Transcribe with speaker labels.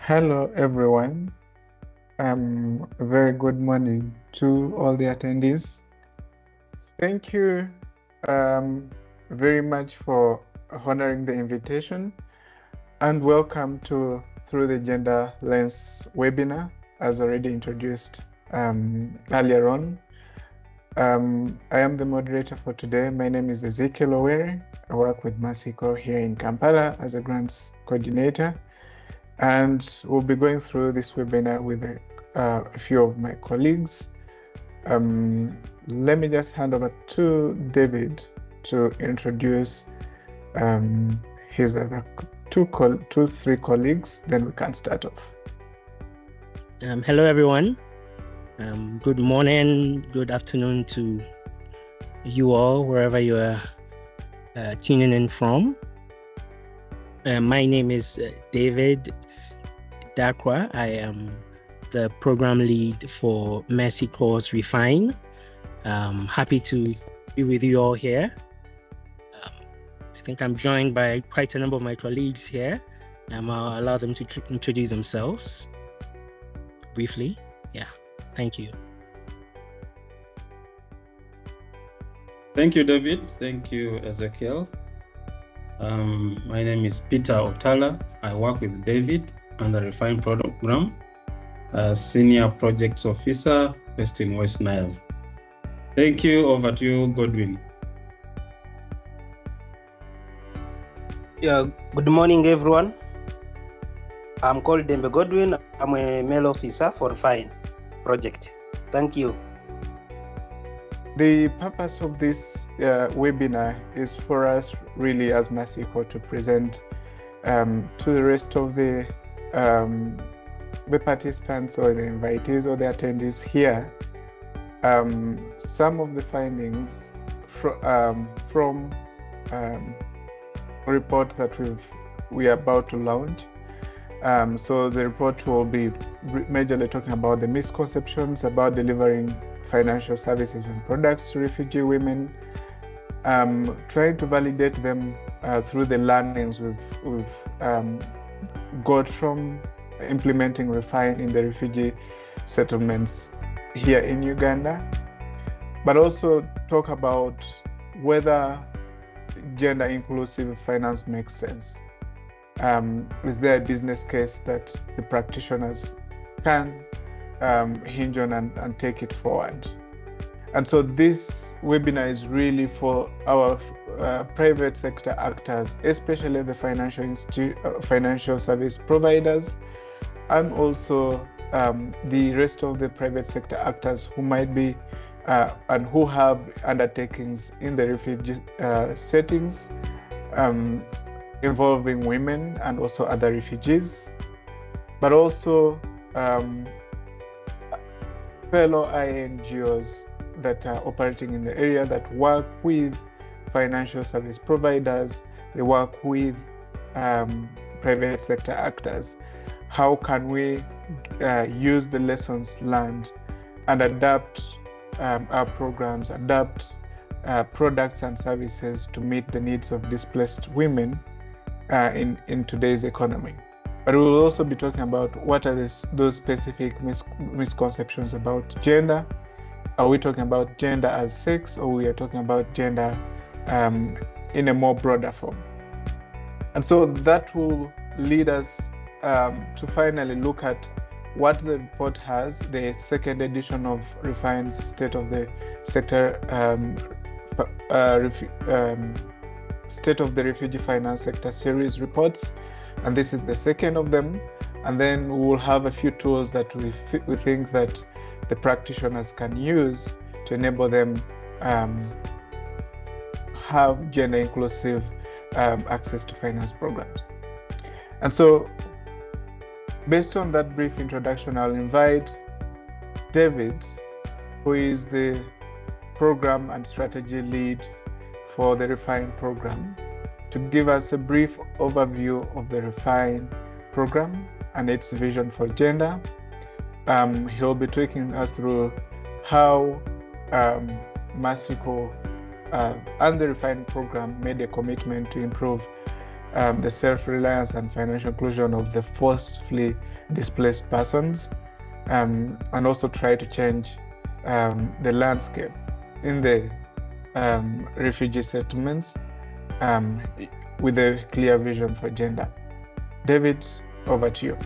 Speaker 1: Hello, everyone. A very good morning to all the attendees. Thank you very much for honoring the invitation and welcome to Through the Gender Lens webinar, as already introduced earlier on. I am the moderator for today. My name is Ezekiel Owere. I work with Masiko here in Kampala as a grants coordinator. And we'll be going through this webinar with a few of my colleagues. Let me just hand over to David to introduce his other three colleagues, then we can start off.
Speaker 2: Hello, everyone. Good morning, good afternoon to you all, wherever you are tuning in from. My name is David Dakwa. I am the program lead for Mercy Corps Refine. Happy to be with you all here. I think I'm joined by quite a number of my colleagues here. I'll allow them to introduce themselves briefly. Yeah, thank you.
Speaker 3: Thank you, David. Thank you, Ezekiel. My name is Peter Otala. I work with David on the Refine program, Senior Projects Officer based in West Nile. Thank you. Over to you, Godwin.
Speaker 4: Yeah, good morning, everyone. I'm called Dembe Godwin. I'm a male officer for Refine project. Thank you.
Speaker 1: The purpose of this webinar is for us really as Mercy Corps to present to the rest of the participants or the invitees or the attendees here some of the findings from a report that we are about to launch. So the report will be majorly talking about the misconceptions about delivering financial services and products to refugee women, trying to validate them through the learnings we've got from implementing Refine in the refugee settlements here in Uganda, but also talk about whether gender inclusive finance makes sense. Is there a business case that the practitioners can hinge on and take it forward? And so this webinar is really for our private sector actors, especially the financial service providers, and also the rest of the private sector actors who might be and who have undertakings in the refugee settings involving women and also other refugees, but also fellow INGOs that are operating in the area that work with financial service providers, they work with private sector actors. How can we use the lessons learned and adapt our programs, adapt products and services to meet the needs of displaced women in today's economy? But we will also be talking about what are those specific misconceptions about gender. Are we talking about gender as sex, or we are talking about gender in a more broader form? And so that will lead us to finally look at what the report has, the second edition of Refine's State of the Sector, State of the Refugee Finance Sector series reports. And this is the second of them. And then we will have a few tools that we think that the practitioners can use to enable them have gender inclusive access to finance programs. And so based on that brief introduction, I'll invite David, who is the program and strategy lead for the Refine program, to give us a brief overview of the Refine program and its vision for gender. He'll be taking us through how Mercy Corps and the Refine program made a commitment to improve the self-reliance and financial inclusion of the forcefully displaced persons, and also try to change the landscape in the refugee settlements with a clear vision for gender. David, over to you.